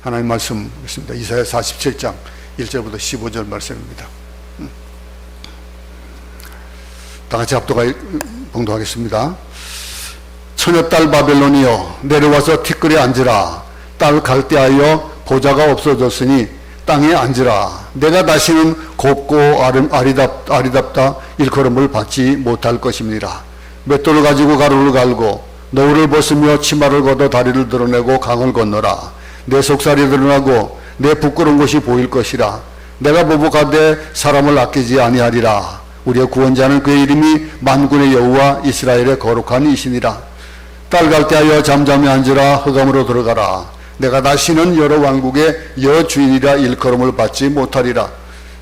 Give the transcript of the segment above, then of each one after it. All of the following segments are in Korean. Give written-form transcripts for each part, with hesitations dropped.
하나님 말씀 있습니다. 이사야 47장 1절부터 15절 말씀입니다. 다 같이 봉독하겠습니다. 처녀딸 바벨론이여 내려와서 티끌에 앉으라. 딸 갈대하여 보좌가 없어졌으니 땅에 앉으라. 내가 다시는 곱고 아리답다 일컬음을 받지 못할 것입니다. 맷돌을 가지고 가루를 갈고 노울을 벗으며 치마를 걷어 다리를 드러내고 강을 건너라. 내 속살이 드러나고 내 부끄러운 것이 보일 것이라. 내가 보복하되 사람을 아끼지 아니하리라. 우리의 구원자는 그의 이름이 만군의 여호와 이스라엘의 거룩한 이시니라. 딸 갈대하여 잠잠히 앉으라. 흑암으로 들어가라. 내가 다시는 여러 왕국의 여주인이라 일컬음을 받지 못하리라.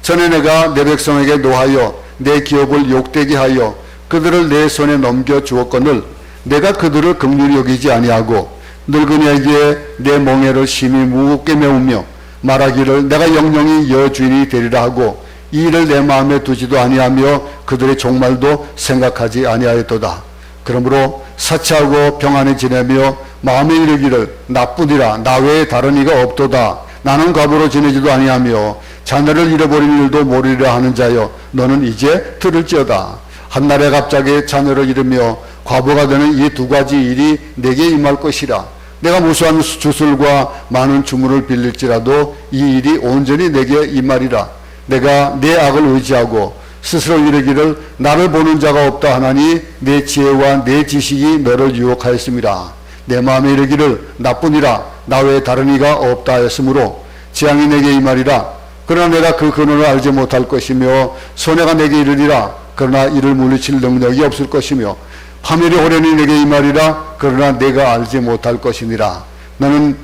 전에 내가 내 백성에게 노하여 내 기업을 욕되게 하여 그들을 내 손에 넘겨 주었거늘 내가 그들을 긍휼히 여기지 아니하고 늙은이에게 내 멍에를 심히 무겁게 메우며 말하기를 내가 영영이 여주인이 되리라 하고 이 일을 내 마음에 두지도 아니하며 그들의 종말도 생각하지 아니하였도다. 그러므로 사치하고 평안히 지내며 마음에 이르기를 나쁘니라. 나 외에 다른 이가 없도다. 나는 과부로 지내지도 아니하며 자녀를 잃어버린 일도 모르리라 하는 자여 너는 이제 들을지어다. 한날에 갑자기 자녀를 잃으며 과부가 되는 이 두 가지 일이 내게 임할 것이라. 내가 무수한 주술과 많은 주문을 빌릴지라도 이 일이 온전히 내게 임하리라. 내가 내 악을 의지하고 스스로 이르기를 나를 보는 자가 없다 하나니 내 지혜와 내 지식이 너를 유혹하였습니다. 내 마음에 이르기를 나쁘니라. 나 외에 다른 이가 없다 하였으므로 재앙이 내게 임하리라. 그러나 내가 그 근원을 알지 못할 것이며 손해가 내게 이르리라. 그러나 이를 물리칠 능력이 없을 것이며 파멸이 호련히 내게 임하리라. 그러나 내가 알지 못할 것이니라. 너는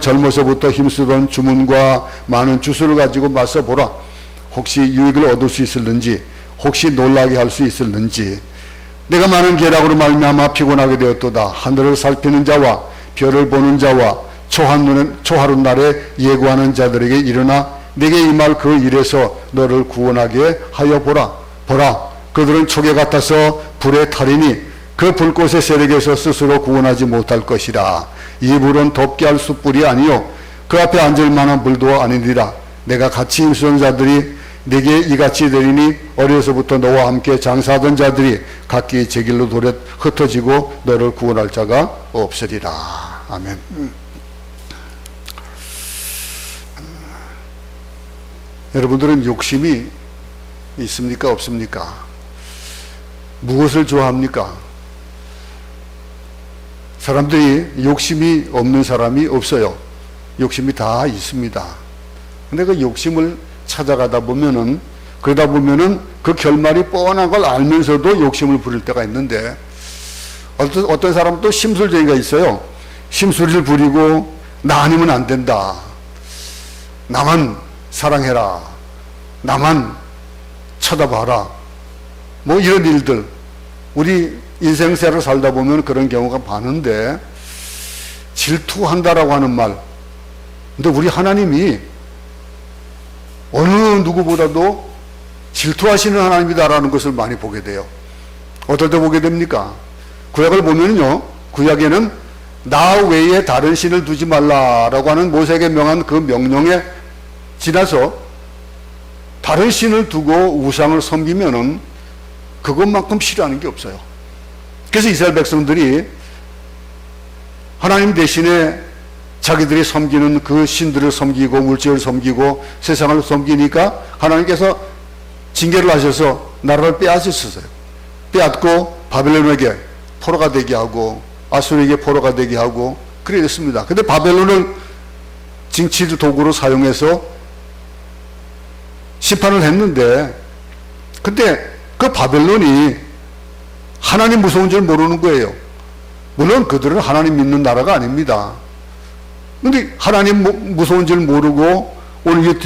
젊어서부터 힘쓰던 주문과 많은 주술을 가지고 맞서보라. 혹시 유익을 얻을 수 있을는지, 혹시 놀라게 할 수 있을는지. 내가 많은 계략으로 말미암아 피곤하게 되었도다. 하늘을 살피는 자와 별을 보는 자와 초하룻 날에 예고하는 자들에게 일어나 내게 임할 그 일에서 너를 구원하게 하여 보라. 보라, 그들은 초계 같아서 불에 타리니 그 불꽃의 세력에서 스스로 구원하지 못할 것이라. 이 불은 덥게 할 숯불이 아니요 그 앞에 앉을 만한 불도 아니니라. 내가 같이 힘쓰는 자들이 내게 이같이 되리니 어려서부터 너와 함께 장사하던 자들이 각기 제 길로 돌에 흩어지고 너를 구원할 자가 없으리라. 아멘. 여러분들은 욕심이 있습니까? 없습니까? 무엇을 좋아합니까? 사람들이 욕심이 없는 사람이 없어요. 욕심이 다 있습니다. 근데 그 욕심을 찾아가다 보면은, 그러다 보면은 그 결말이 뻔한 걸 알면서도 욕심을 부릴 때가 있는데, 어떤 사람은 또 심술쟁이가 있어요. 심술을 부리고 나 아니면 안 된다. 나만 사랑해라. 나만 쳐다봐라. 뭐 이런 일들. 우리 인생새를 살다 보면 그런 경우가 많은데, 질투한다라고 하는 말. 근데 우리 하나님이 어느 누구보다도 질투하시는 하나님이다라는 것을 많이 보게 돼요. 어떨 때 보게 됩니까? 구약을 보면요, 구약에는 나 외에 다른 신을 두지 말라라고 하는 모세에게 명한 그 명령에 지나서 다른 신을 두고 우상을 섬기면은 그것만큼 싫어하는 게 없어요. 그래서 이스라엘 백성들이 하나님 대신에 자기들이 섬기는 그 신들을 섬기고 물질을 섬기고 세상을 섬기니까 하나님께서 징계를 하셔서 나라를 빼앗으셨어요. 빼앗고 바벨론에게 포로가 되게 하고 아수르에게 포로가 되게 하고 그랬습니다. 근데 바벨론을 징치 도구로 사용해서 심판을 했는데, 근데 그 바벨론이 하나님 무서운 줄 모르는 거예요. 물론 그들은 하나님 믿는 나라가 아닙니다. 근데 하나님 무서운 줄 모르고 오늘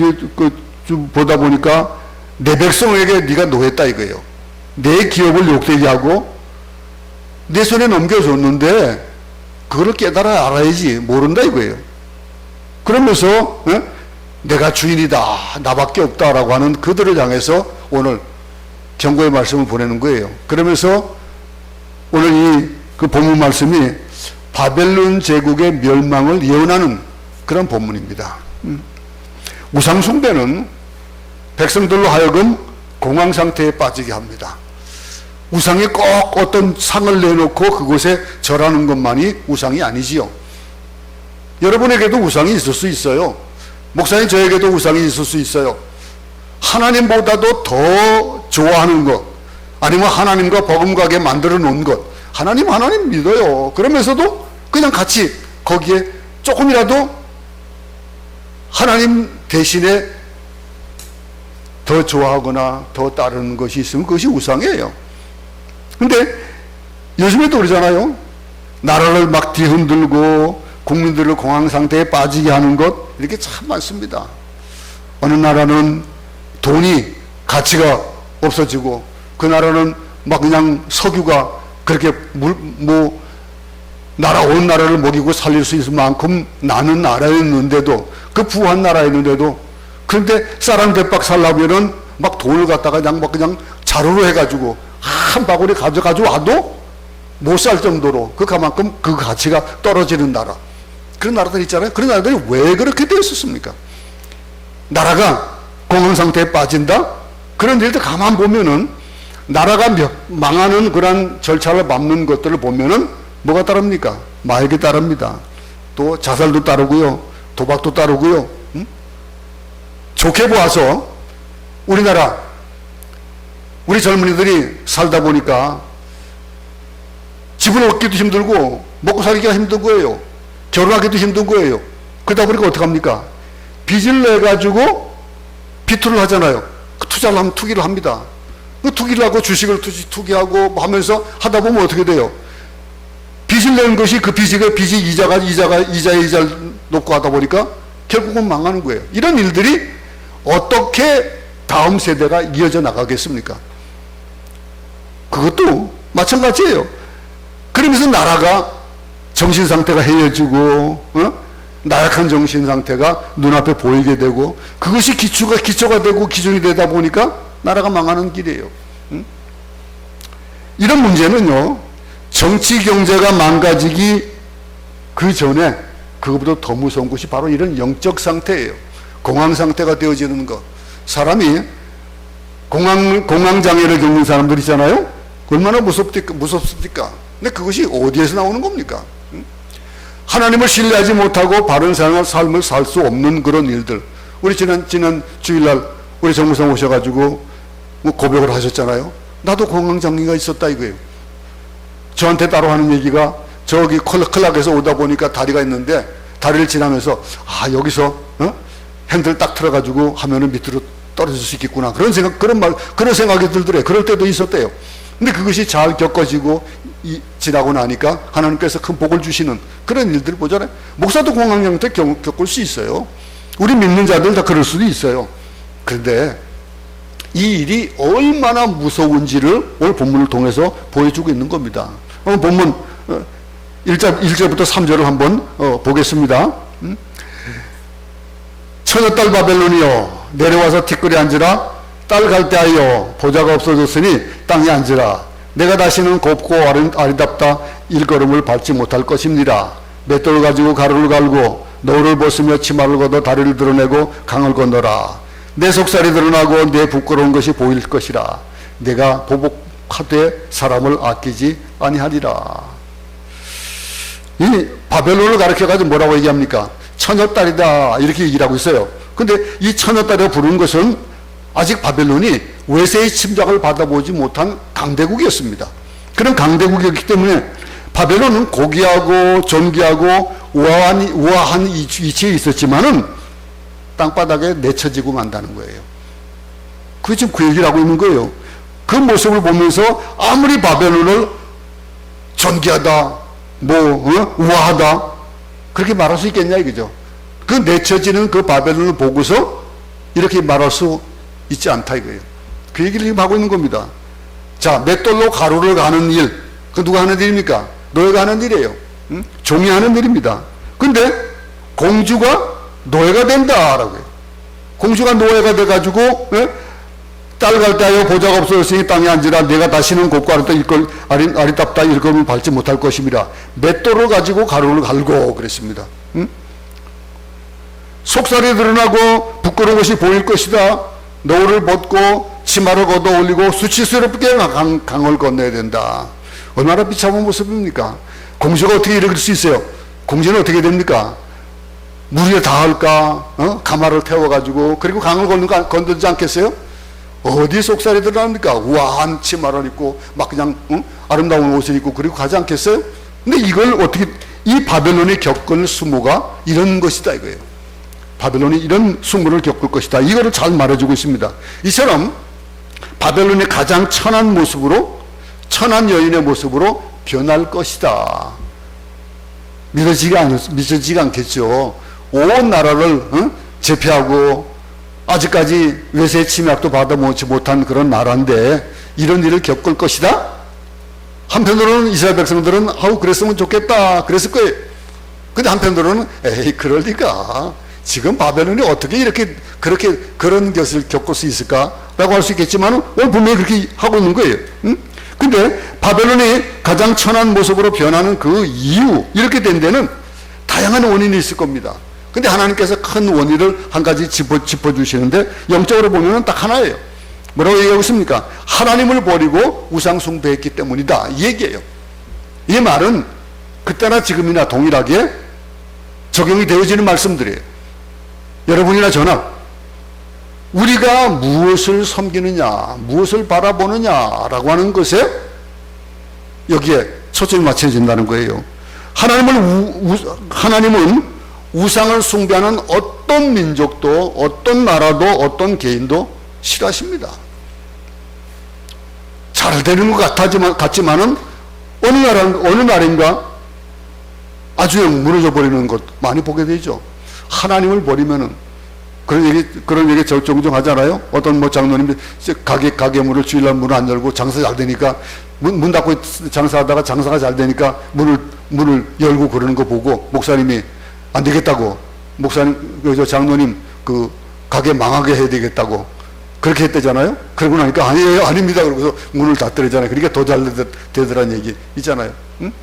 보다 보니까 내 백성에게 네가 노했다 이거예요. 내 기업을 욕되게 하고 내 손에 넘겨줬는데 그거를 깨달아 알아야지. 모른다 이거예요. 그러면서 내가 주인이다, 나밖에 없다라고 하는 그들을 향해서 오늘 경고의 말씀을 보내는 거예요. 그러면서 오늘 그 본문 말씀이 바벨론 제국의 멸망을 예언하는 그런 본문입니다. 우상숭배는 백성들로 하여금 공황상태에 빠지게 합니다. 우상이 꼭 어떤 상을 내놓고 그곳에 절하는 것만이 우상이 아니지요. 여러분에게도 우상이 있을 수 있어요. 목사님, 저에게도 우상이 있을 수 있어요. 하나님보다도 더 좋아하는 것, 아니면 하나님과 버금가게 만들어 놓은 것, 하나님 믿어요. 그러면서도 그냥 같이 거기에 조금이라도 하나님 대신에 더 좋아하거나 더 따르는 것이 있으면 그것이 우상이에요. 근데 요즘에도 그러잖아요. 나라를 막 뒤흔들고 국민들을 공황상태에 빠지게 하는 것, 이렇게 참 많습니다. 어느 나라는 돈이 가치가 없어지고, 그 나라는 막 그냥 석유가 그렇게 나라 온 나라를 먹이고 살릴 수 있을 만큼 나는 나라였는데도, 그 부한 나라였는데도, 그런데 쌀 한 대박 살려면은 막 돈을 갖다가 그냥 자루로 해가지고 한 바구니 가져가지고 와도 못 살 정도로 그만큼 그 가치가 떨어지는 나라, 그런 나라들 있잖아요. 그런 나라들이 왜 그렇게 되어 있었습니까? 나라가 공황상태에 빠진다? 그런 일들 가만 보면은 나라가 망하는 그런 절차를 밟는 것들을 보면은 뭐가 따릅니까? 마약이 따릅니다. 또 자살도 따르고요, 도박도 따르고요. 좋게 보아서 우리나라 우리 젊은이들이 살다 보니까 집을 얻기도 힘들고 먹고 살기가 힘든 거예요. 결혼하기도 힘든 거예요. 그러다 보니까 어떡합니까? 빚을 내가지고 비투를 하잖아요. 투자를 하면 투기를 합니다. 그 투기를 하고 주식을 투기하고 하면서 하다 보면 어떻게 돼요? 빚을 낸 것이 그 빚이 이자를 놓고 하다 보니까 결국은 망하는 거예요. 이런 일들이 어떻게 다음 세대가 이어져 나가겠습니까? 그것도 마찬가지예요. 그러면서 나라가 정신상태가 해이해지고, 나약한 정신상태가 눈앞에 보이게 되고, 그것이 기초가 되고 기준이 되다 보니까 나라가 망하는 길이에요. 이런 문제는요, 정치 경제가 망가지기 그 전에 그것보다 더 무서운 것이 바로 이런 영적 상태예요. 공황 상태가 되어지는 것. 사람이 공황장애를 겪는 사람들 있잖아요. 얼마나 무섭습니까? 근데 그것이 어디에서 나오는 겁니까? 하나님을 신뢰하지 못하고 바른 삶을 살 수 없는 그런 일들. 우리 지난 주일날 우리 정무성 오셔가지고 고백을 하셨잖아요. 나도 공황장애가 있었다 이거예요. 저한테 따로 하는 얘기가, 저기 클락에서 오다 보니까 다리가 있는데 다리를 지나면서 여기서 핸들 딱 틀어가지고 하면은 밑으로 떨어질 수 있겠구나, 그런 생각이 들더래요. 그럴 때도 있었대요. 근데 그것이 잘 겪어지고 지나고 나니까 하나님께서 큰 복을 주시는 그런 일들을 보잖아요. 목사도 공황장애 겪을 수 있어요. 우리 믿는 자들 다 그럴 수도 있어요. 그런데 이 일이 얼마나 무서운지를 오늘 본문을 통해서 보여주고 있는 겁니다. 본문 1절부터 3절을 한번 보겠습니다. 처녀딸 바벨론이여, 내려와서 티끌에 앉으라. 딸 갈대하여 보좌가 없어졌으니 땅에 앉으라. 내가 다시는 곱고 아리답다 일걸음을 밟지 못할 것입니다. 맷돌을 가지고 가루를 갈고 노를 벗으며 치마를 걷어 다리를 드러내고 강을 건너라. 내 속살이 드러나고 내 부끄러운 것이 보일 것이라. 내가 보복하되 사람을 아끼지 아니하리라. 이 바벨론을 가르쳐가지고 뭐라고 얘기합니까? 처녀딸이다 이렇게 얘기를 하고 있어요. 근데 이 처녀딸이라고 부르는 것은 아직 바벨론이 외세의 침략을 받아보지 못한 강대국이었습니다. 그런 강대국이었기 때문에 바벨론은 고귀하고 존귀하고 우아한 위치에 있었지만은 땅바닥에 내쳐지고 만다는 거예요. 그게 지금 그 얘기를 하고 있는 거예요. 그 모습을 보면서 아무리 바벨론을 존귀하다, 우아하다 그렇게 말할 수 있겠냐 이거죠. 그 내쳐지는 그 바벨론을 보고서 이렇게 말할 수 있지 않다 이거예요. 그 얘기를 지금 하고 있는 겁니다. 자, 맷돌로 가루를 가는 일, 그 누가 하는 일입니까? 노예가 하는 일이에요. 종이 하는 일입니다. 근데 공주가 노예가 된다라고요. 공주가 노예가 돼가지고 딸 갈대하여 보좌가 없어졌으니 땅에 앉으라. 내가 다시는 곱고 아리답다 일걸음을 밟지 못할 것입니다. 맷돌을 가지고 가루를 갈고 그랬습니다. 속살이 드러나고 부끄러운 것이 보일 것이다. 노를 벗고 치마를 걷어 올리고 수치스럽게 강을 건너야 된다. 얼마나 비참한 모습입니까? 공주가 어떻게 이럴 수 있어요? 공주는 어떻게 됩니까? 물에 닿을까? 가마를 태워가지고 그리고 강을 건너지 않겠어요? 어디 속살이 드러납니까? 우아한 치마를 입고 막 그냥 아름다운 옷을 입고 그리고 가지 않겠어요? 근데 이걸 어떻게, 이 바벨론이 겪을 수모가 이런 것이다 이거예요. 바벨론이 이런 수모를 겪을 것이다. 이거를 잘 말해주고 있습니다. 이처럼 바벨론이 가장 천한 모습으로, 천한 여인의 모습으로 변할 것이다. 믿어지지가 않겠죠. 온 나라를 제패하고 아직까지 외세 침략도 받아보지 못한 그런 나라인데 이런 일을 겪을 것이다. 한편으로는 이스라엘 백성들은 아우 그랬으면 좋겠다 그랬을 거예요. 근데 한편으로는 에이 그럴 리가, 지금 바벨론이 어떻게 이렇게 그렇게 그런 것을 겪을 수 있을까라고 할 수 있겠지만 분명히 그렇게 하고 있는 거예요. 근데 바벨론이 가장 천한 모습으로 변하는 그 이유, 이렇게 된 데는 다양한 원인이 있을 겁니다. 근데 하나님께서 큰 원인을 한 가지 짚어주시는데 영적으로 보면 딱 하나예요. 뭐라고 얘기하고 있습니까? 하나님을 버리고 우상 숭배했기 때문이다 이 얘기예요. 이 말은 그때나 지금이나 동일하게 적용이 되어지는 말씀들이에요. 여러분이나 저나 우리가 무엇을 섬기느냐, 무엇을 바라보느냐라고 하는 것에 여기에 초점이 맞춰진다는 거예요. 하나님은 우상을 숭배하는 어떤 민족도, 어떤 나라도, 어떤 개인도 싫어하십니다. 잘 되는 것 같지만은 어느 날인가 아주 무너져 버리는 것 많이 보게 되죠. 하나님을 버리면은 그런 얘기 종종 하잖아요. 어떤 장로님이 가게 문을 주일날 문을 안 열고 장사 잘 되니까 문 닫고 장사하다가 장사가 잘 되니까 문을 열고 그러는 거 보고 목사님이 안 되겠다고, 목사님 장로님 그 가게 망하게 해야 되겠다고 그렇게 했대잖아요. 그러고 나니까 아니에요, 아닙니다 그러고서 문을 닫더래잖아요. 그러니까 더 잘 되더라는 얘기 있잖아요.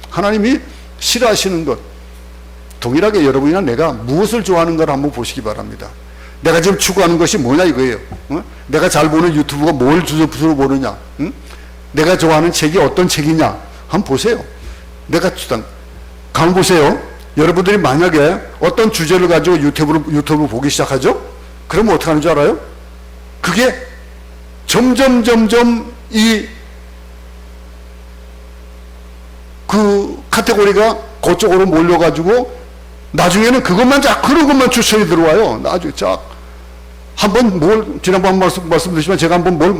하나님이 싫어하시는 것, 동일하게 여러분이나 내가 무엇을 좋아하는가를 한번 보시기 바랍니다. 내가 지금 추구하는 것이 뭐냐 이거예요. 내가 잘 보는 유튜브가 뭘 주로 보느냐, 내가 좋아하는 책이 어떤 책이냐 한번 보세요. 가만 보세요. 여러분들이 만약에 어떤 주제를 가지고 유튜브 보기 시작하죠? 그러면 어떻게 하는 줄 알아요? 그게 점점 그 카테고리가 그쪽으로 몰려가지고 나중에는 그런 것만 추천이 들어와요. 나중에 지난번 말씀드렸지만 제가 한번 뭘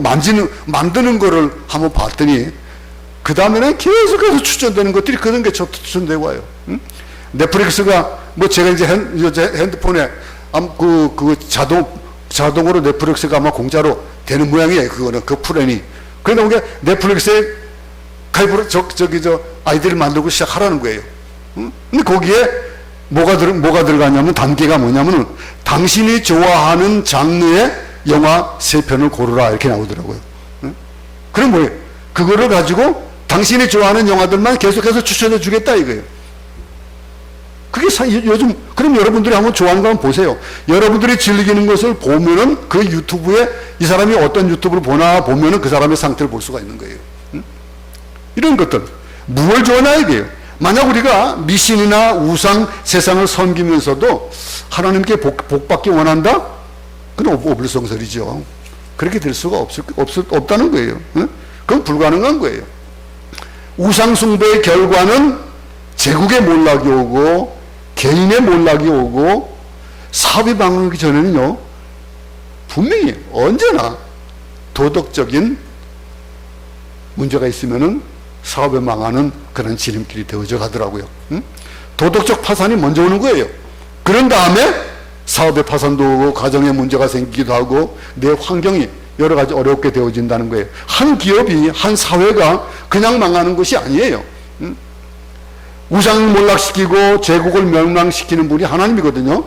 만드는 거를 한번 봤더니 그 다음에는 계속해서 추천되는 것들이 그런 게 추천되고 와요. 넷플릭스가 제가 이제 핸드폰에 자동으로 넷플릭스가 아마 공짜로 되는 모양이에요. 그거는 그 플랜이. 그러다 보니까 넷플릭스에 가입을 아이들이 만들고 시작하라는 거예요. 근데 거기에 뭐가 들어가냐면 단계가 뭐냐면은 당신이 좋아하는 장르의 영화 3편을 고르라 이렇게 나오더라고요. 그럼 뭐예요? 그거를 가지고 당신이 좋아하는 영화들만 계속해서 추천해 주겠다 이거예요. 그게 요즘, 그럼 여러분들이 한번 좋아하는 거 한번 보세요. 여러분들이 즐기는 것을 보면은 그 유튜브에 이 사람이 어떤 유튜브를 보나 보면은 그 사람의 상태를 볼 수가 있는 거예요. 이런 것들. 무엇을 좋아하냐 이게요. 만약 우리가 미신이나 우상, 세상을 섬기면서도 하나님께 복받기 원한다? 그건 오불성설이죠. 그렇게 될 수가 없다는 거예요. 그건 불가능한 거예요. 우상 숭배의 결과는 제국의 몰락이 오고 개인의 몰락이 오고 사업이 망하기 전에는요, 분명히 언제나 도덕적인 문제가 있으면은 사업에 망하는 그런 지름길이 되어져 가더라고요. 도덕적 파산이 먼저 오는 거예요. 그런 다음에 사업의 파산도 오고 가정에 문제가 생기기도 하고 내 환경이 여러 가지 어렵게 되어진다는 거예요. 한 기업이, 한 사회가 그냥 망하는 것이 아니에요. 우상을 몰락시키고 제국을 멸망시키는 분이 하나님이거든요.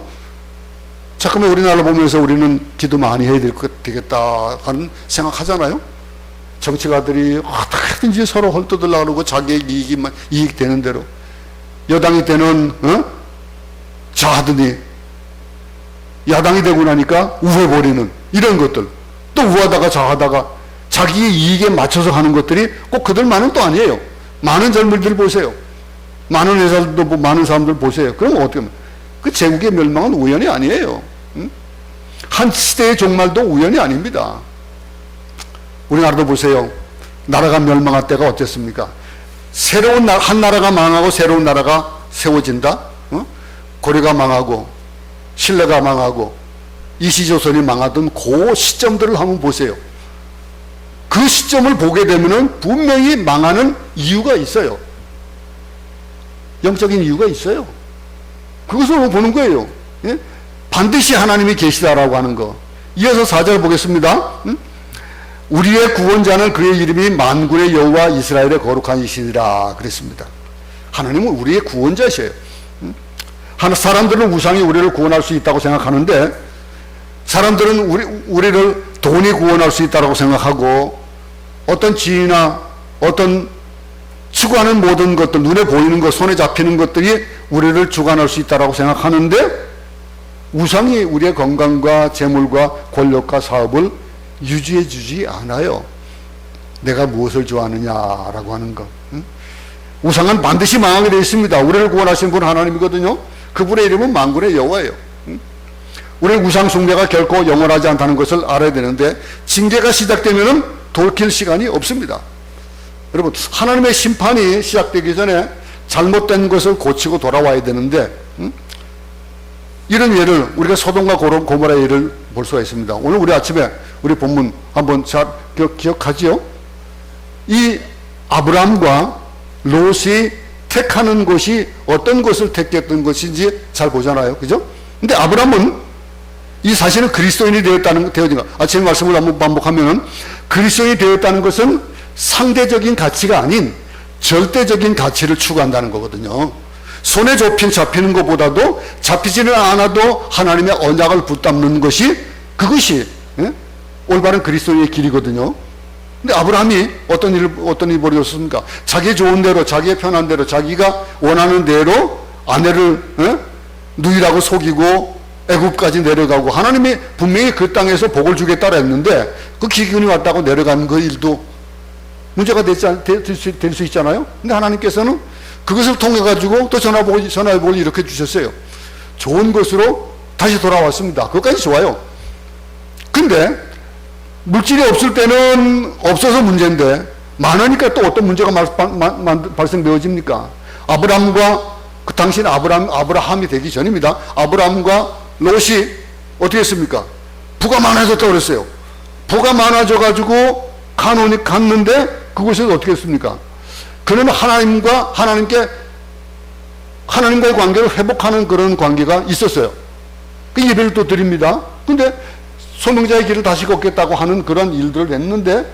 잠깐만 우리나라 보면서 우리는 기도 많이 해야 되겠다 하는 생각하잖아요. 정치가들이 어떻게든지 서로 헐뜯으려고 그러고 자기의 이익 되는 대로, 여당이 되는 자하더니 야당이 되고 나니까 우회버리는 이런 것들, 또 우하다가 좌하다가 자기의 이익에 맞춰서 하는 것들이 꼭 그들만은 또 아니에요. 많은 젊은이들 보세요. 많은 회사들도 많은 사람들 보세요. 그럼 어떻게 하면 그 제국의 멸망은 우연이 아니에요. 응? 한 시대의 종말도 우연이 아닙니다. 우리나라도 보세요. 나라가 멸망할 때가 어땠습니까? 새로운 한 나라가 망하고 새로운 나라가 세워진다. 어? 고려가 망하고 신라가 망하고 이시조선이 망하던 그 시점들을 한번 보세요. 그 시점을 보게 되면은 분명히 망하는 이유가 있어요. 영적인 이유가 있어요. 그것을 보는 거예요. 예? 반드시 하나님이 계시다라고 하는 거. 이어서 4절 보겠습니다. 우리의 구원자는 그의 이름이 만군의 여호와 이스라엘의 거룩한 이시니라 그랬습니다. 하나님은 우리의 구원자시에요. 사람들은 우상이 우리를 구원할 수 있다고 생각하는데, 사람들은 우리를 돈이 구원할 수 있다고 생각하고, 어떤 지위나 어떤 추구하는 모든 것들, 눈에 보이는 것, 손에 잡히는 것들이 우리를 주관할 수 있다고 생각하는데, 우상이 우리의 건강과 재물과 권력과 사업을 유지해 주지 않아요. 내가 무엇을 좋아하느냐라고 하는 것. 우상은 반드시 망하게 되어 있습니다. 우리를 구원하신 분 하나님이거든요. 그분의 이름은 만군의 여호와예요. 우리 우상 숭배가 결코 영원하지 않다는 것을 알아야 되는데, 징계가 시작되면은 돌이킬 시간이 없습니다. 여러분, 하나님의 심판이 시작되기 전에 잘못된 것을 고치고 돌아와야 되는데, 이런 예를, 우리가 소돔과 고모라 예를 볼 수가 있습니다. 오늘 우리 아침에 우리 본문 한번 잘 기억하지요? 이 아브라함과 롯이 택하는 것이 어떤 것을 택했던 것인지 잘 보잖아요. 그죠? 근데 아브라함은 이 사실은 그리스도인이 되었다는, 제 말씀을 한번 반복하면, 그리스도인이 되었다는 것은 상대적인 가치가 아닌 절대적인 가치를 추구한다는 거거든요. 손에 잡히는 것보다도 잡히지는 않아도 하나님의 언약을 붙잡는 것이, 그것이 올바른 그리스도인의 길이거든요. 근데 아브라함이 어떤 일이 벌어졌습니까? 자기 좋은 대로, 자기의 편한 대로, 자기가 원하는 대로 아내를 누이라고 속이고 애굽까지 내려가고, 하나님이 분명히 그 땅에서 복을 주겠다라 했는데 그 기근이 왔다고 내려가는 그 일도 문제가 될 수 있잖아요. 근데 하나님께서는 그것을 통해 가지고 또 전화복을 이렇게 주셨어요. 좋은 것으로 다시 돌아왔습니다. 그것까지 좋아요. 근데 물질이 없을 때는 없어서 문제인데, 많으니까 또 어떤 문제가 발생되어집니까? 아브라함과, 그 당시는 아브라함이 되기 전입니다. 아브라함과 롯이 어떻게 했습니까? 부가 많아졌다고 그랬어요. 부가 많아져가지고 갔는데 그곳에서 어떻게 했습니까? 그러면 하나님과의 관계를 회복하는 그런 관계가 있었어요. 그 예배를 또 드립니다. 근데 소명자의 길을 다시 걷겠다고 하는 그런 일들을 했는데,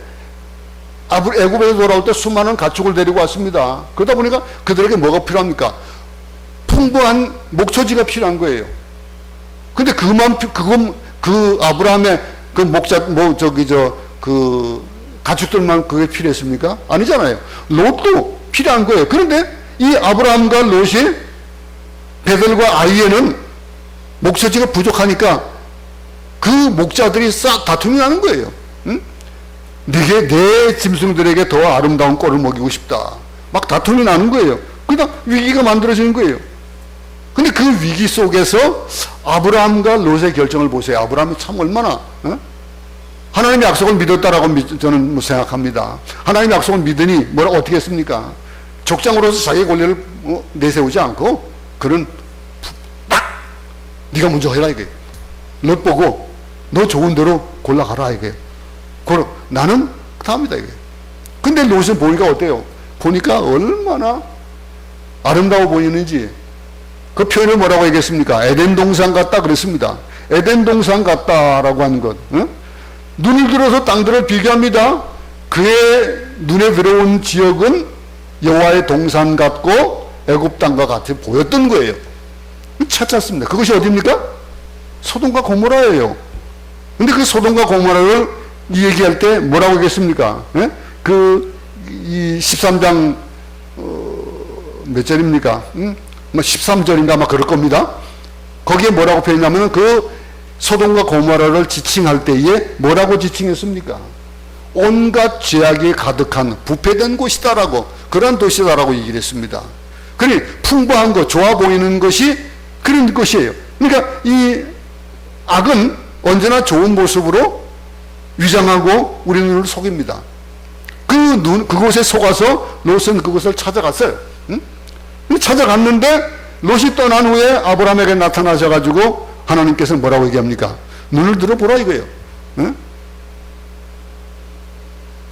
애굽에서 돌아올 때 수많은 가축을 데리고 왔습니다. 그러다 보니까 그들에게 뭐가 필요합니까? 풍부한 목초지가 필요한 거예요. 근데 그 아브라함의 가축들만 그게 필요했습니까? 아니잖아요. 롯도 필요한 거예요. 그런데 이 아브라함과 롯이 베델과 아이에는 목초지가 부족하니까 그 목자들이 싹 다툼이 나는 거예요. 응? 내 짐승들에게 더 아름다운 꼴을 먹이고 싶다. 막 다툼이 나는 거예요. 그러니까 위기가 만들어지는 거예요. 근데 그 위기 속에서 아브라함과 롯의 결정을 보세요. 아브라함이 참 얼마나 하나님의 약속을 믿었다라고 저는 생각합니다. 하나님의 약속을 믿으니 어떻게 했습니까? 족장으로서 자기의 권리를 내세우지 않고, 그는 딱 네가 먼저 해라 이게. 롯 보고 너 좋은 대로 골라가라 이게. 나는 다음이다 이게. 근데 롯은 보니까 어때요? 보니까 얼마나 아름다워 보이는지. 그 표현을 뭐라고 얘기했습니까? 에덴 동산 같다 그랬습니다. 에덴 동산 같다라고 하는 것. 눈을 들어서 땅들을 비교합니다. 그의 눈에 들어온 지역은 여호와의 동산 같고 애굽 땅과 같이 보였던 거예요. 찾았습니다. 그것이 어디입니까? 소돔과 고모라예요. 근데 그 소돔과 고모라를 얘기할 때 뭐라고 얘기했습니까? 이 13장 몇 절입니까? 13절인가 아마 그럴 겁니다. 거기에 뭐라고 표현하면 그 소돔과 고모라를 지칭할 때에 뭐라고 지칭했습니까? 온갖 죄악이 가득한 부패된 곳이다라고, 그런 도시다라고 얘기를 했습니다. 그러니 풍부한 것, 좋아 보이는 것이 그런 것이에요. 그러니까 이 악은 언제나 좋은 모습으로 위장하고 우리 눈을 속입니다. 그곳에 속아서 롯은 그곳을 찾아갔어요. 응? 찾아갔는데 롯이 떠난 후에 아브라함에게 나타나셔가지고 하나님께서는 뭐라고 얘기합니까? 눈을 들어보라 이거예요. 응?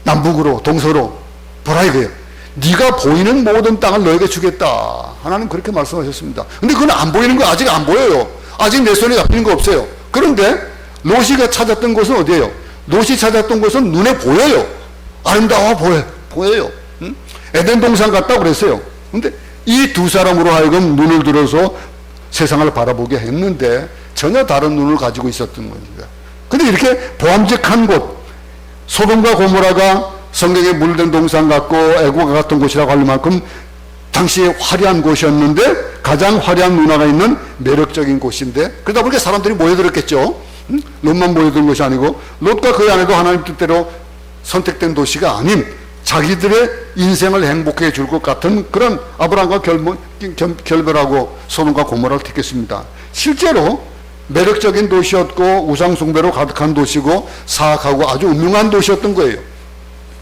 남북으로 동서로 보라 이거예요. 네가 보이는 모든 땅을 너에게 주겠다. 하나님 그렇게 말씀하셨습니다. 근데 그건 안 보이는 거 아직 안 보여요. 아직 내 손에 잡히는 거 없어요. 그런데 롯이가 찾았던 곳은 어디예요? 롯이 찾았던 곳은 눈에 보여요. 아름다워 보여요. 응? 에덴 동산 같다고 그랬어요. 근데 이 두 사람으로 하여금 눈을 들어서 세상을 바라보게 했는데 전혀 다른 눈을 가지고 있었던 겁니다. 근데 이렇게 보암직한 곳, 소돔과 고모라가 성경에 물든 동산 같고 애고가 같은 곳이라고 할 만큼 당시에 화려한 곳이었는데 가장 화려한 문화가 있는 매력적인 곳인데, 그러다 보니까 사람들이 모여들었겠죠. 롯만 모여든 것이 아니고 롯과 그 안에도 하나님 뜻대로 선택된 도시가 아닌 자기들의 인생을 행복해 줄 것 같은 그런 아브라함과 결별하고 소돔과 고모라를 택했습니다. 실제로 매력적인 도시였고 우상 숭배로 가득한 도시고 사악하고 아주 음흉한 도시였던 거예요.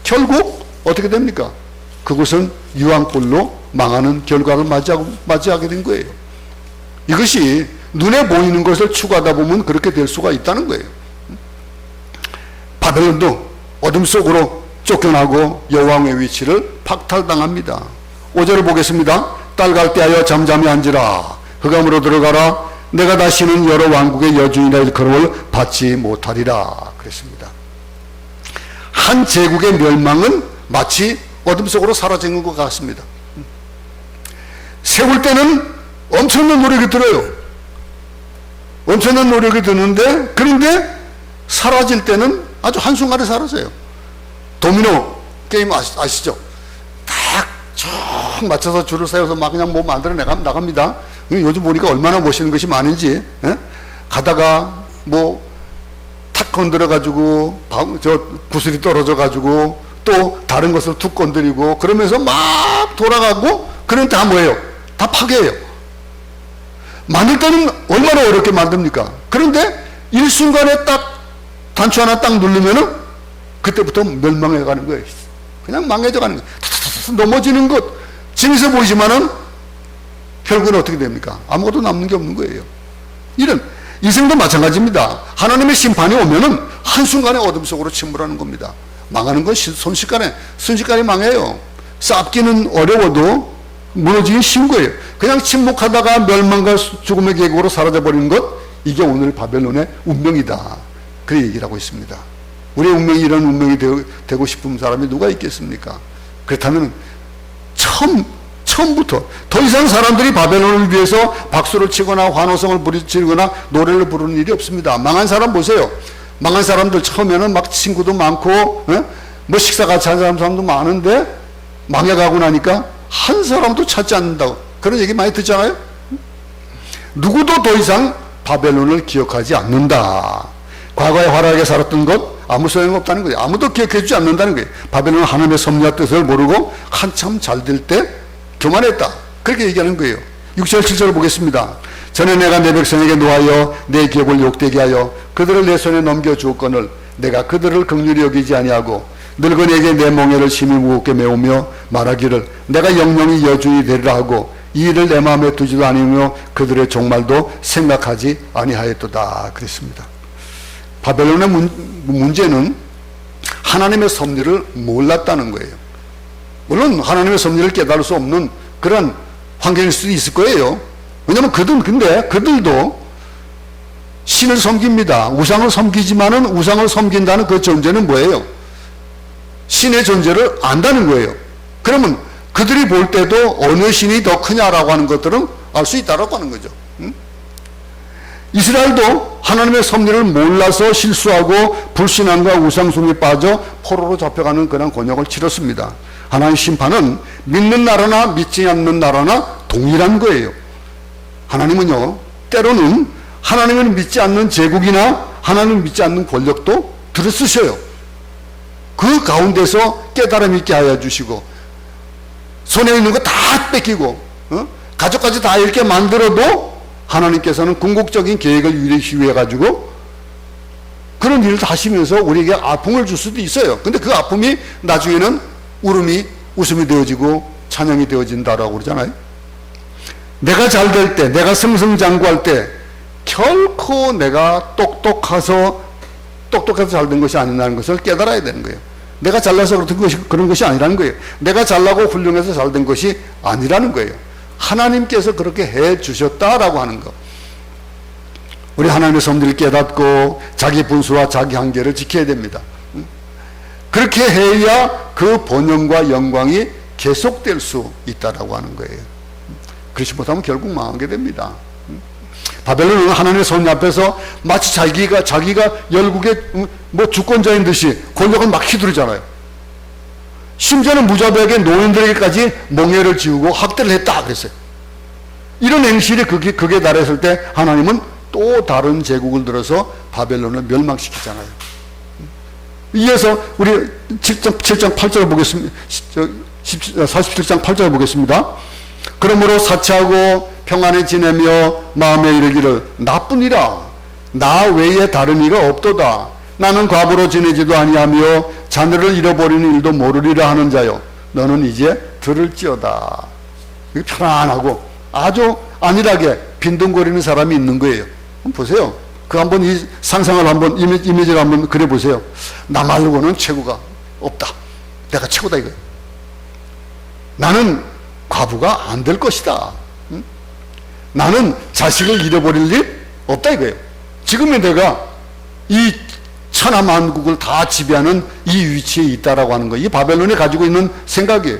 결국 어떻게 됩니까? 그곳은 유황불로 망하는 결과를 맞이하게 된 거예요. 이것이 눈에 보이는 것을 추구하다 보면 그렇게 될 수가 있다는 거예요. 바벨론도 어둠 속으로 쫓겨나고 여호와의 위치를 박탈당합니다. 5절을 보겠습니다. 딸 갈대하여 잠잠히 앉으라. 흑암으로 들어가라. 내가 다시는 여러 왕국의 여주인이라 일컬음을 받지 못하리라 그랬습니다. 한 제국의 멸망은 마치 어둠 속으로 사라지는 것 같습니다. 세울 때는 엄청난 노력이 들어요. 엄청난 노력이 드는데, 그런데 사라질 때는 아주 한순간에 사라져요. 도미노 게임 아시죠? 딱 쭉 맞춰서 줄을 세워서 막 그냥 뭐 만들어 나갑니다. 요즘 보니까 얼마나 멋있는 것이 많은지. 에? 가다가 뭐 탁 건드려 가지고 저 구슬이 떨어져 가지고 또 다른 것을 툭 건드리고 그러면서 막 돌아가고, 그런 다 뭐예요? 다 파괴예요. 만들 때는 얼마나 어렵게 만듭니까? 그런데 일순간에 딱 단추 하나 딱 누르면은 그때부터 멸망해 가는 거예요. 그냥 망해져 가는 거예요. 넘어지는 것, 재미있어 보이지만은 결국은 어떻게 됩니까? 아무것도 남는 게 없는 거예요. 이런 인생도 마찬가지입니다. 하나님의 심판이 오면은 한순간에 어둠 속으로 침몰하는 겁니다. 망하는 건 순식간에 망해요. 쌓기는 어려워도 무너지기 쉬운 거예요. 그냥 침묵하다가 멸망과 죽음의 계곡으로 사라져버리는 것, 이게 오늘 바벨론의 운명이다. 그렇게 얘기를 하고 있습니다. 우리의 운명이 이런 운명이 되고 싶은 사람이 누가 있겠습니까? 그렇다면 처음부터 더 이상 사람들이 바벨론을 위해서 박수를 치거나 환호성을 부르거나 노래를 부르는 일이 없습니다. 망한 사람 보세요. 망한 사람들 처음에는 막 친구도 많고 뭐 식사 같이 하는 사람도 많은데 망해가고 나니까 한 사람도 찾지 않는다고, 그런 얘기 많이 듣잖아요. 누구도 더 이상 바벨론을 기억하지 않는다. 과거에 화려하게 살았던 것 아무 소용없다는 거예요. 아무도 기억해주지 않는다는 거예요. 바벨론은 하나님의 섭리와 뜻을 모르고 한참 잘 될 때 교만했다. 그렇게 얘기하는 거예요. 6절 7절을 보겠습니다. 전에 내가 내 백성에게 노하여 내 기업을 욕되게 하여 그들을 내 손에 넘겨주었거늘 내가 그들을 긍휼히 여기지 아니하고 늙은이에게 내 멍에를 심히 무겁게 메우며 말하기를 내가 영영이 여주인이 되리라 하고 이 일을 내 마음에 두지도 아니하며 그들의 종말도 생각하지 아니하였도다 그랬습니다. 바벨론의 문제는 하나님의 섭리를 몰랐다는 거예요. 물론 하나님의 섭리를 깨달을 수 없는 그런 환경일 수도 있을 거예요. 왜냐하면 그들도 신을 섬깁니다. 우상을 섬기지만은 우상을 섬긴다는 그 존재는 뭐예요? 신의 존재를 안다는 거예요. 그러면 그들이 볼 때도 어느 신이 더 크냐라고 하는 것들은 알 수 있다라고 하는 거죠. 이스라엘도 하나님의 섭리를 몰라서 실수하고 불신앙과 우상숭에 빠져 포로로 잡혀가는 그런 곤욕을 치렀습니다. 하나님의 심판은 믿는 나라나 믿지 않는 나라나 동일한 거예요. 하나님은요, 때로는 하나님을 믿지 않는 제국이나 하나님을 믿지 않는 권력도 들어쓰셔요. 그 가운데서 깨달음 있게 하여 주시고, 손에 있는 거 다 뺏기고, 가족까지 다 이렇게 만들어도 하나님께서는 궁극적인 계획을 이루시기 위해 가지고 그런 일을 하시면서 우리에게 아픔을 줄 수도 있어요. 근데 그 아픔이 나중에는 웃음이 되어지고 찬양이 되어진다라고 그러잖아요. 내가 잘 될 때, 내가 승승장구할 때 결코 내가 똑똑해서 잘 된 것이 아니라는 것을 깨달아야 되는 거예요. 내가 잘나서 그런 것이 아니라는 거예요. 내가 잘나고 훌륭해서 잘 된 것이 아니라는 거예요. 하나님께서 그렇게 해 주셨다라고 하는 거. 우리 하나님의 섭리를 깨닫고 자기 분수와 자기 한계를 지켜야 됩니다. 그렇게 해야 그 본영과 영광이 계속될 수 있다라고 하는 거예요. 그렇지 못하면 결국 망하게 됩니다. 바벨론은 하나님의 섭리 앞에서 마치 자기가 열국의 주권자인 듯이 권력을 막 휘두르잖아요. 심지어는 무자비하게 노인들에게까지 멍해를 지우고 학대를 했다 그랬어요. 이런 행실이 극에 달했을 때 하나님은 또 다른 제국을 들어서 바벨론을 멸망시키잖아요. 이어서 우리 7장 8절을 보겠습니다. 47장 8절을 보겠습니다. 그러므로 사치하고 평안에 지내며 마음에 이르기를 나뿐이라 나 외에 다른 이가 없도다. 나는 과부로 지내지도 아니하며 자녀를 잃어버리는 일도 모르리라 하는 자여 너는 이제 들을지어다. 편안하고 아주 안일하게 빈둥거리는 사람이 있는 거예요. 한번 보세요. 한번 이 상상을 한번 이미지를 한번 그려보세요. 나 말고는 최고가 없다. 내가 최고다 이거예요. 나는 과부가 안 될 것이다. 나는 자식을 잃어버릴 일 없다 이거예요. 지금의 내가 이 천하만국을 다 지배하는 이 위치에 있다라고 하는 거예요. 이 바벨론이 가지고 있는 생각이에요.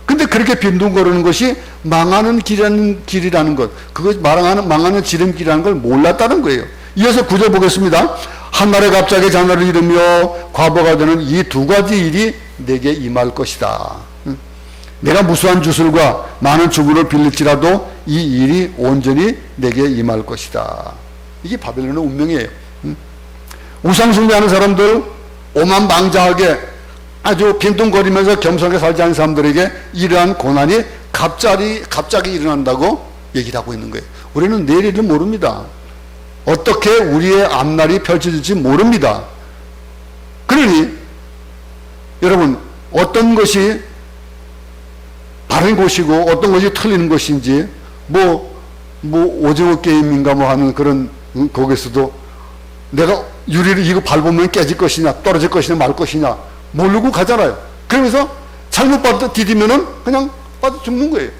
근데 그렇게 빈둥거리는 것이 망하는 길이라는 것, 그것 망하는 지름길이라는 걸 몰랐다는 거예요. 이어서 9절 보겠습니다. 한날에 갑자기 자녀를 잃으며 과부가 되는 이 두 가지 일이 내게 임할 것이다. 내가 무수한 주술과 많은 주부를 빌릴지라도 이 일이 온전히 내게 임할 것이다. 이게 바벨론의 운명이에요. 우상 숭배하는 사람들, 오만방자하게 아주 빈둥거리면서 겸손하게 살지 않은 사람들에게 이러한 고난이 갑자기 일어난다고 얘기를 하고 있는 거예요. 우리는 내일을 모릅니다. 어떻게 우리의 앞날이 펼쳐질지 모릅니다. 그러니 여러분, 어떤 것이 바른 것이고 어떤 것이 틀리는 것인지 오징어 게임인가 하는 그런 거기서도 내가 유리를 이거 밟으면 깨질 것이냐 떨어질 것이냐 말 것이냐 모르고 가잖아요. 그러면서 잘못 디디면은 그냥 빠져 죽는 거예요.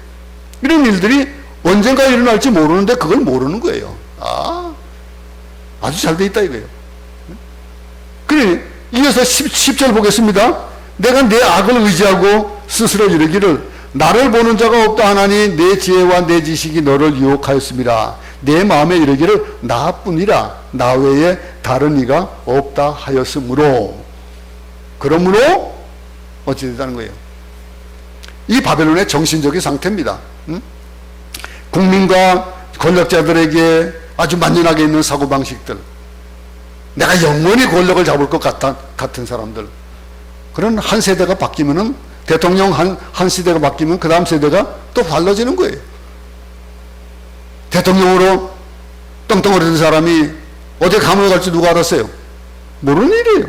이런 일들이 언젠가 일어날지 모르는데 그걸 모르는 거예요. 아주 잘 돼 있다 이거예요. 그래 이어서 10절 보겠습니다. 내가 내 악을 의지하고 스스로 이르기를 나를 보는 자가 없다 하나니 내 지혜와 내 지식이 너를 유혹하였습니다. 내 마음에 이르기를 나뿐이라 나 외에 다른 이가 없다 하였으므로 그러므로 어찌 됐다는 거예요. 이 바벨론의 정신적인 상태입니다. 국민과 권력자들에게 아주 만연하게 있는 사고방식들, 내가 영원히 권력을 잡을 것 같은 사람들, 그런 한 세대가 바뀌면은 대통령 한 세대가 바뀌면 그 다음 세대가 또 달라지는 거예요. 대통령으로 떵떵거리는 사람이 어디 감옥에 갈지 누가 알았어요? 모르는 일이에요.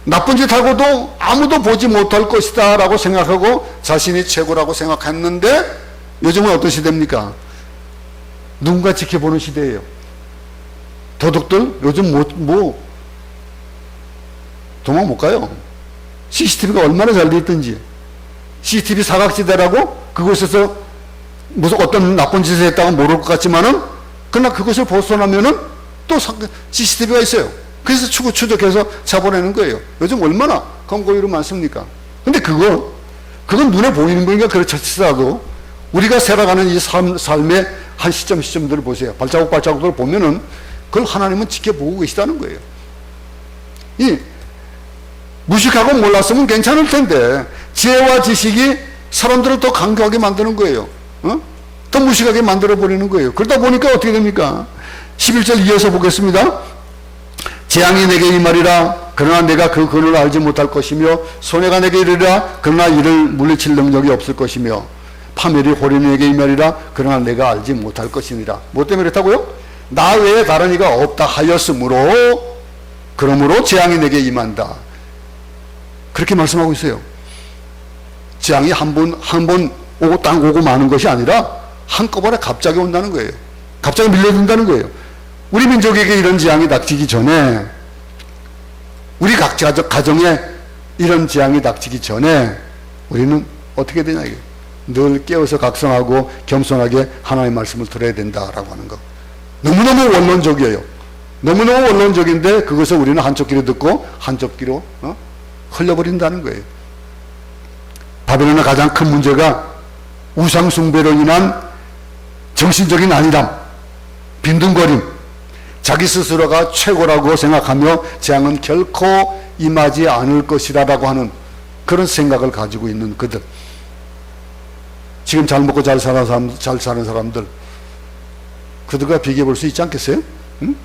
나쁜 짓 하고도 아무도 보지 못할 것이다 라고 생각하고 자신이 최고라고 생각했는데 요즘은 어떤 시대입니까? 누군가 지켜보는 시대예요. 도둑들 요즘 도망 못 가요. CCTV가 얼마나 잘 돼 있든지. CCTV 사각지대라고 그곳에서 무슨 어떤 나쁜 짓을 했다고 모를 것 같지만은 그러나 그것을 벗어나면은 또 CCTV가 있어요. 그래서 추적해서 잡아내는 거예요. 요즘 얼마나 검거율이 많습니까? 근데 그건 눈에 보이는 거니까 그렇지라도 우리가 살아가는 이 삶의 한 시점들을 보세요. 발자국들을 보면은 그걸 하나님은 지켜보고 계시다는 거예요. 무식하고 몰랐으면 괜찮을 텐데 지혜와 지식이 사람들을 더 강교하게 만드는 거예요. 더 무식하게 만들어 버리는 거예요. 그러다 보니까 어떻게 됩니까? 11절 이어서 보겠습니다. 재앙이 내게 임하리라. 그러나 내가 그 근을 알지 못할 것이며 손해가 내게 이르리라. 그러나 이를 물리칠 능력이 없을 것이며 파멸이 호련히 내게 임하리라. 그러나 내가 알지 못할 것이니라. 뭐 때문에 그렇다고요? 나 외에 다른 이가 없다 하였으므로 그러므로 재앙이 내게 임한다. 그렇게 말씀하고 있어요. 재앙이 한 번 오고 딱 오고 마는 것이 아니라 한꺼번에 갑자기 온다는 거예요. 갑자기 밀려든다는 거예요. 우리 민족에게 이런 재앙이 닥치기 전에, 우리 각자 가정에 이런 재앙이 닥치기 전에 우리는 어떻게 되냐 이게. 늘 깨어서 각성하고 겸손하게 하나님의 말씀을 들어야 된다라고 하는 거. 너무너무 원론적이에요. 너무너무 원론적인데 그것을 우리는 한쪽 귀로 듣고 한쪽 귀로 흘려버린다는 거예요. 바벨론의 가장 큰 문제가 우상 숭배로 인한 정신적인 안일함, 빈둥거림, 자기 스스로가 최고라고 생각하며 재앙은 결코 임하지 않을 것이라고 하는 그런 생각을 가지고 있는 그들. 지금 잘 먹고 잘 사는 사람들, 그들과 비교해 볼 수 있지 않겠어요? 응?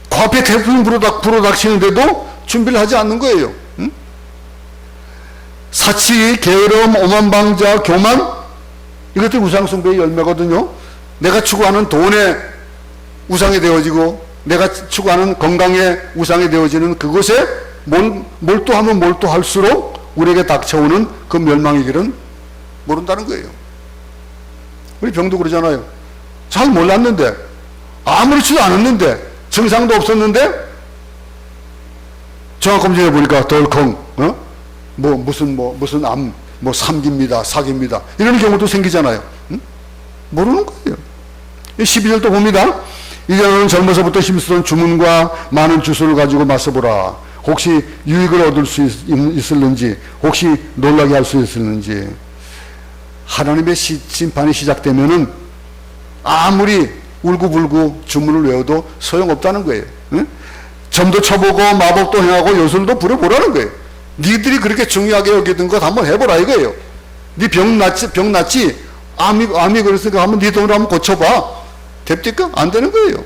코앞에 태풍이 불어닥치는데도 준비를 하지 않는 거예요. 응? 사치, 게으름, 오만방자, 교만, 이것들이 우상숭배의 열매거든요. 내가 추구하는 돈의 우상이 되어지고 내가 추구하는 건강의 우상이 되어지는 그것에 몰두하면 몰두할수록 우리에게 닥쳐오는 그 멸망의 길은 모른다는 거예요. 우리 병도 그러잖아요. 잘 몰랐는데, 아무렇지도 않았는데, 증상도 없었는데 종합검진해 보니까 덜컹 무슨 암, 삼기입니다, 사기입니다, 이런 경우도 생기잖아요. 응? 모르는 거예요. 12절도 봅니다. 이제 너는 젊어서부터 힘쓰던 주문과 많은 주술을 가지고 맞서보라. 혹시 유익을 얻을 수 있을는지, 혹시 놀라게 할 수 있을는지. 하나님의 심판이 시작되면은 아무리 울고불고 주문을 외워도 소용없다는 거예요. 응? 점도 쳐보고 마법도 행하고 요술도 부려보라는 거예요. 니들이 그렇게 중요하게 여기던 것 한번 해보라 이거예요. 니 병 낫지 암이 그랬으니까 한번 니 돈으로 한번 고쳐봐. 됩니까? 안 되는 거예요.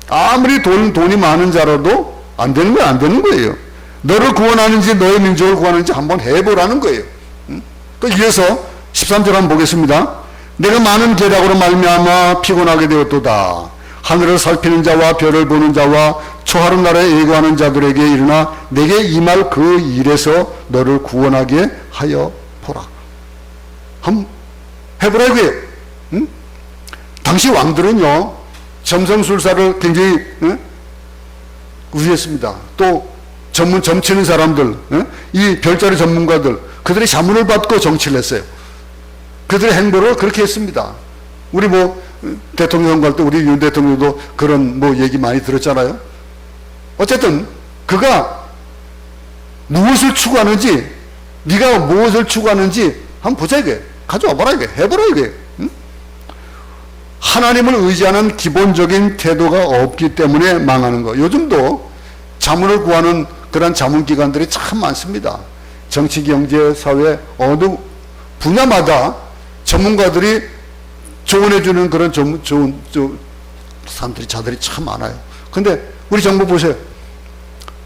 아무리 돈이 많은 자라도 안 되는 거예요. 안 되는 거예요. 너를 구원하는지 너의 민족을 구원하는지 한번 해보라는 거예요. 응? 또 이어서 13절 한번 보겠습니다. 내가 많은 계략으로 말미암아 피곤하게 되었도다. 하늘을 살피는 자와 별을 보는 자와 초하루 나라에 예고하는 자들에게 일어나 내게 임할 그 일에서 너를 구원하게 하여 보라. 한번 해보라 이거예요. 응? 당시 왕들은요 점성술사를 굉장히 우수했습니다. 또 점치는 사람들, 이 별자리 전문가들, 그들이 자문을 받고 정치를 했어요. 그들의 행보를 그렇게 했습니다. 우리 대통령 선거할 때 우리 윤 대통령도 그런 얘기 많이 들었잖아요. 어쨌든 그가 무엇을 추구하는지, 네가 무엇을 추구하는지 한번 보자 이게. 가져와 보라 이게. 해보라 이게. 응? 하나님을 의지하는 기본적인 태도가 없기 때문에 망하는 거. 요즘도 자문을 구하는 그런 자문기관들이 참 많습니다. 정치, 경제, 사회 어느 분야마다 전문가들이 조언해주는 그런 좋은 사람들이, 자들이 참 많아요. 근데 우리 정부 보세요.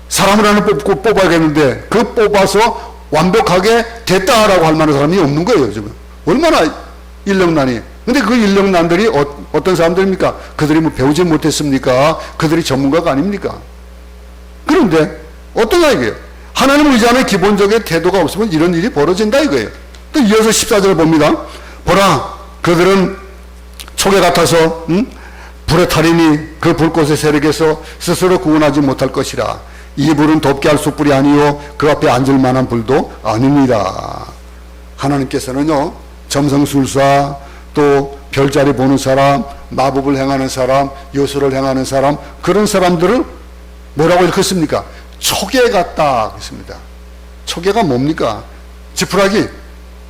사람을 하나 뽑아야겠는데 그 뽑아서 완벽하게 됐다라고 할 만한 사람이 없는 거예요, 요즘은. 얼마나 인력난이. 근데 그 인력난들이 어떤 사람들입니까? 그들이 배우지 못했습니까? 그들이 전문가가 아닙니까? 그런데 어떤가 이거예요. 하나님을 의지하는 기본적인 태도가 없으면 이런 일이 벌어진다 이거예요. 또 이어서 14절을 봅니다. 보라, 그들은 촉에 같아서 불의 탈이니 그 불꽃의 세력에서 스스로 구원하지 못할 것이라. 이 불은 덥게 할 숯불이 아니요 그 앞에 앉을 만한 불도 아닙니다. 하나님께서는요 점성술사, 또 별자리 보는 사람, 마법을 행하는 사람, 요술을 행하는 사람, 그런 사람들을 뭐라고 일컫습니까? 촉에 같다 그랬습니다. 촉에가 뭡니까? 지푸라기.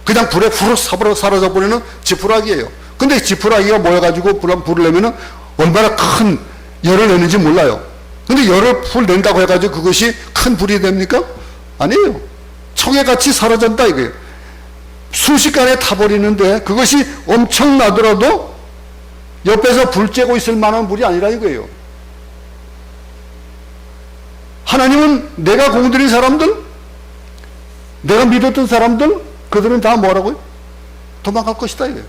그냥 불에 후룩 사라져 버리는 지푸라기예요. 근데 지푸라기가 모여가지고 불을 내면은 얼마나 큰 열을 내는지 몰라요. 근데 열을 풀 낸다고 해가지고 그것이 큰 불이 됩니까? 아니에요. 촉에같이 사라진다 이거예요. 순식간에 타버리는데 그것이 엄청나더라도 옆에서 불 쬐고 있을 만한 물이 아니라 이거예요. 하나님은 내가 공들인 사람들, 내가 믿었던 사람들, 그들은 다 뭐라고요? 도망갈 것이다 이거예요.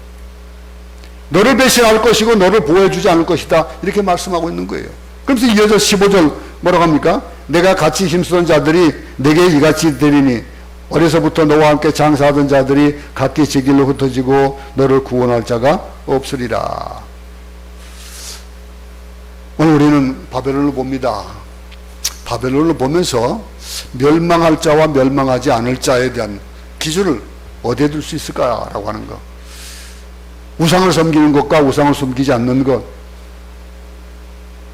너를 배신할 것이고 너를 보호해주지 않을 것이다 이렇게 말씀하고 있는 거예요. 그러면서 이어서 15절 뭐라고 합니까? 내가 같이 힘쓰던 자들이 내게 이같이 되리니 어려서부터 너와 함께 장사하던 자들이 각기 제 길로 흩어지고 너를 구원할 자가 없으리라. 오늘 우리는 바벨론을 봅니다. 바벨론을 보면서 멸망할 자와 멸망하지 않을 자에 대한 기준을 어디에 둘 수 있을까라고 하는 것. 우상을 섬기는 것과 우상을 숨기지 않는 것.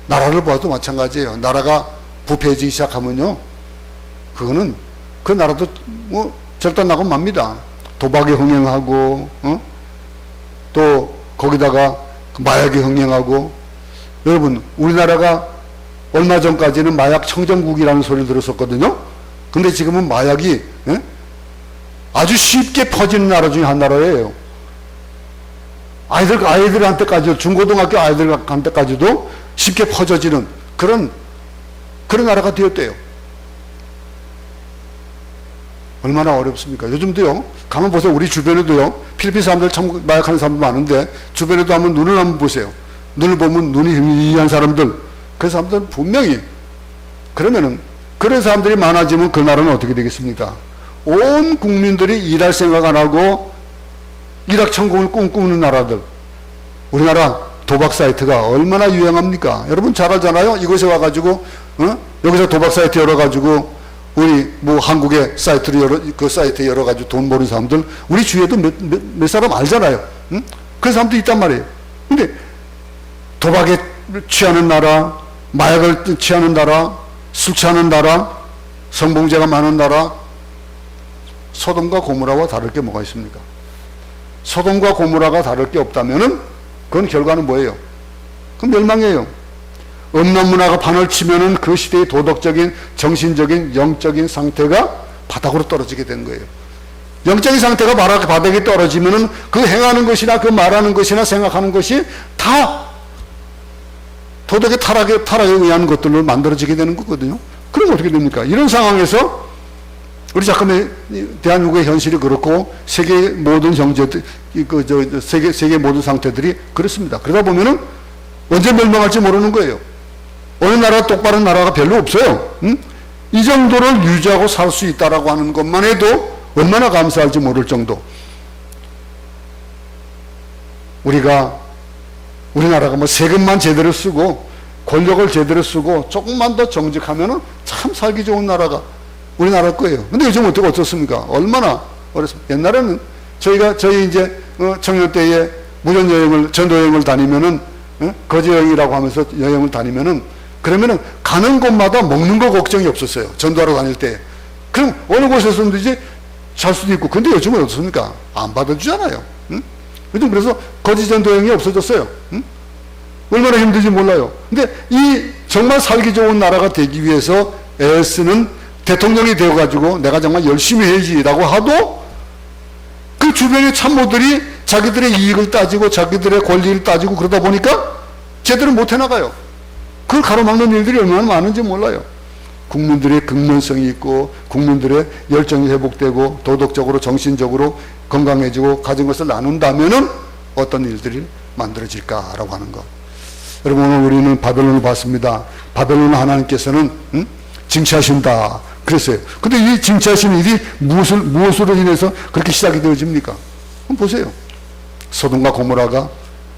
나라를 봐도 마찬가지예요. 나라가 부패해지기 시작하면요, 그거는 그 나라도 뭐 절단나고 맙니다. 도박에 흥행하고, 또 거기다가 마약에 흥행하고. 여러분, 우리나라가 얼마 전까지는 마약 청정국이라는 소리를 들었었거든요. 근데 지금은 마약이 아주 쉽게 퍼지는 나라 중에 한 나라예요. 아이들한테까지도, 중고등학교 아이들한테까지도 쉽게 퍼져지는 그런 나라가 되었대요. 얼마나 어렵습니까? 요즘도요, 가만 보세요. 우리 주변에도요, 필리핀 사람들 참 마약하는 사람도 많은데, 주변에도 한번 눈을 한번 보세요. 눈을 보면 눈이 희미한 사람들, 그 사람들은 분명히, 그러면은, 그런 사람들이 많아지면 그 나라는 어떻게 되겠습니까? 온 국민들이 일할 생각 안 하고, 일확천금을 꿈꾸는 나라들. 우리나라 도박 사이트가 얼마나 유행합니까? 여러분 잘 알잖아요? 이곳에 와가지고, 여기서 도박 사이트 열어가지고, 우리 뭐 한국의 사이트를 그 사이트에 열어가지고 돈 버는 사람들, 우리 주위에도 몇 사람 알잖아요. 그런 사람도 있단 말이에요. 근데 도박에 취하는 나라, 마약을 취하는 나라, 술 취하는 나라, 성범죄가 많은 나라, 소돔과 고모라와 다를 게 뭐가 있습니까? 소돔과 고모라가 다를 게 없다면은 그건 결과는 뭐예요? 그건 멸망이에요. 음란 문화가 판을 치면은 그 시대의 도덕적인, 정신적인, 영적인 상태가 바닥으로 떨어지게 되는 거예요. 영적인 상태가 바닥에 떨어지면은 그 행하는 것이나 그 말하는 것이나 생각하는 것이 다 도덕의 타락에 의한 것들로 만들어지게 되는 거거든요. 그럼 어떻게 됩니까? 이런 상황에서 우리 잠깐만 대한민국의 현실이 그렇고 세계 모든 형제들, 세계 모든 상태들이 그렇습니다. 그러다 보면은 언제 멸망할지 모르는 거예요. 어느 나라 똑바른 나라가 별로 없어요. 이 정도를 유지하고 살 수 있다라고 하는 것만 해도 얼마나 감사할지 모를 정도. 우리나라가 뭐 세금만 제대로 쓰고 권력을 제대로 쓰고 조금만 더 정직하면은 참 살기 좋은 나라가 우리나라 거예요. 근데 요즘 어떻습니까? 얼마나 어렵습니까? 옛날에는 저희 이제 청년 때에 전도 여행을 다니면은, 거제 여행이라고 하면서 여행을 다니면은, 그러면은 가는 곳마다 먹는 거 걱정이 없었어요. 전도하러 다닐 때. 그럼 어느 곳에서든지 잘 수도 있고. 근데 요즘은 어떻습니까? 안 받아주잖아요. 요즘 그래서 거제 전도 여행이 없어졌어요. 얼마나 힘든지 몰라요. 근데 이 정말 살기 좋은 나라가 되기 위해서 애쓰는 대통령이 되어가지고 내가 정말 열심히 해야지라고 하도 그 주변의 참모들이 자기들의 이익을 따지고 자기들의 권리를 따지고 그러다 보니까 제대로 못 해나가요. 그걸 가로막는 일들이 얼마나 많은지 몰라요. 국민들의 근면성이 있고 국민들의 열정이 회복되고 도덕적으로 정신적으로 건강해지고 가진 것을 나눈다면은 어떤 일들이 만들어질까라고 하는 것. 여러분, 오늘 우리는 바벨론을 봤습니다. 바벨론 하나님께서는 징치하신다 그랬어요. 근데 이 징치하신 일이 무엇으로 인해서 그렇게 시작이 되어집니까? 한번 보세요. 소돔과 고모라가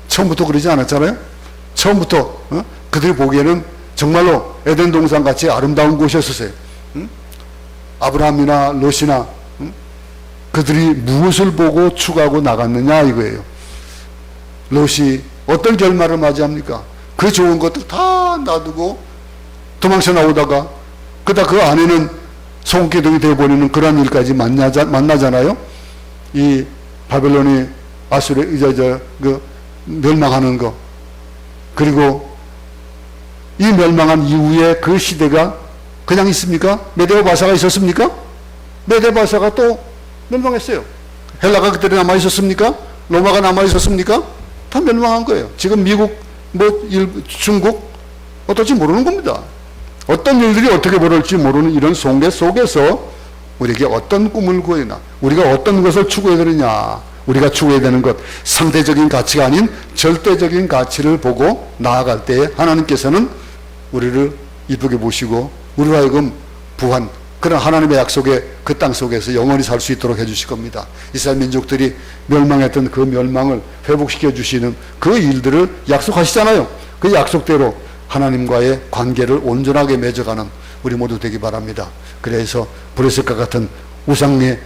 처음부터 그러지 않았잖아요. 처음부터 그들이 보기에는 정말로 에덴 동산 같이 아름다운 곳이었어요. 아브라함이나 롯이나 그들이 무엇을 보고 추구하고 나갔느냐 이거예요. 롯이 어떤 결말을 맞이합니까? 그 좋은 것들 다 놔두고 도망쳐 나오다가 그다 그 안에는 소금기둥이 되어버리는 그런 일까지 만나잖아요. 이 바벨론이 멸망하는 거. 그리고 이 멸망한 이후에 그 시대가 그냥 있습니까? 메데오 바사가 있었습니까? 메데 바사가 또 멸망했어요. 헬라가 그때 남아 있었습니까? 로마가 남아 있었습니까? 다 멸망한 거예요. 지금 미국, 중국, 어떨지 모르는 겁니다. 어떤 일들이 어떻게 벌어질지 모르는 이런 속내 속에서 우리에게 어떤 꿈을 구해나, 우리가 어떤 것을 추구해야 되느냐, 우리가 추구해야 되는 것, 상대적인 가치가 아닌 절대적인 가치를 보고 나아갈 때에 하나님께서는 우리를 이쁘게 보시고 우리로 하여금 부한 그런 하나님의 약속의 그 땅 속에서 영원히 살 수 있도록 해주실 겁니다. 이스라엘 민족들이 멸망했던 그 멸망을 회복시켜 주시는 그 일들을 약속하시잖아요. 그 약속대로 하나님과의 관계를 온전하게 맺어가는 우리 모두 되기 바랍니다. 그래서 브레스과 같은 우상에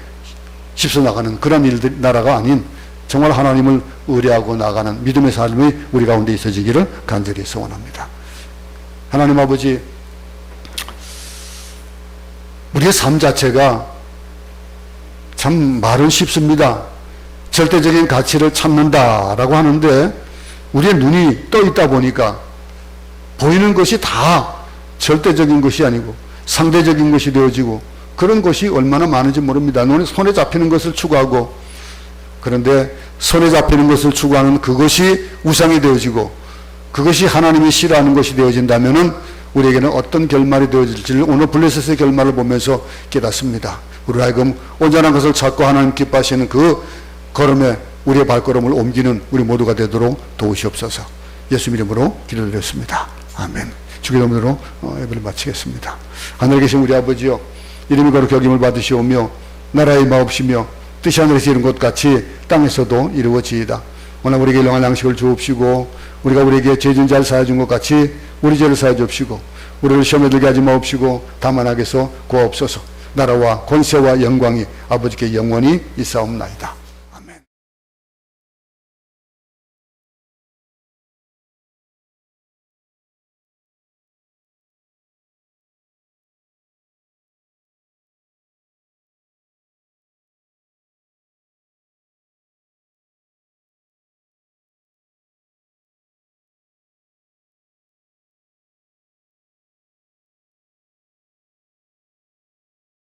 휩써 나가는 그런 일들, 나라가 아닌 정말 하나님을 의뢰하고 나가는 믿음의 삶이 우리 가운데 있어지기를 간절히 소원합니다. 하나님 아버지, 우리의 삶 자체가 참 말은 쉽습니다. 절대적인 가치를 찾는다라고 하는데 우리의 눈이 떠 있다 보니까 보이는 것이 다 절대적인 것이 아니고 상대적인 것이 되어지고 그런 것이 얼마나 많은지 모릅니다. 손에 잡히는 것을 추구하고, 그런데 손에 잡히는 것을 추구하는 그것이 우상이 되어지고 그것이 하나님이 싫어하는 것이 되어진다면은 우리에게는 어떤 결말이 되어질지를 오늘 블레셋의 결말을 보면서 깨닫습니다. 우리 하여금 온전한 것을 찾고 하나님 기뻐하시는 그 걸음에 우리의 발걸음을 옮기는 우리 모두가 되도록 도우시옵소서. 예수 이름으로 기도드렸습니다. 아멘. 주기 이름으로 예배를 마치겠습니다. 하늘에 계신 우리 아버지여, 이름이 거룩히 여김을 받으시오며 나라의 마옵시며 뜻이 하늘에서 이룬 것 같이 땅에서도 이루어지이다. 오늘 우리에게 일용할 양식을 주옵시고 우리가 우리에게 죄 진 자를 사하여 준 것 같이 우리 죄를 사하여 주옵시고 우리를 시험에 들게 하지 마옵시고 다만 악에서 구하옵소서. 나라와 권세와 영광이 아버지께 영원히 있사옵나이다.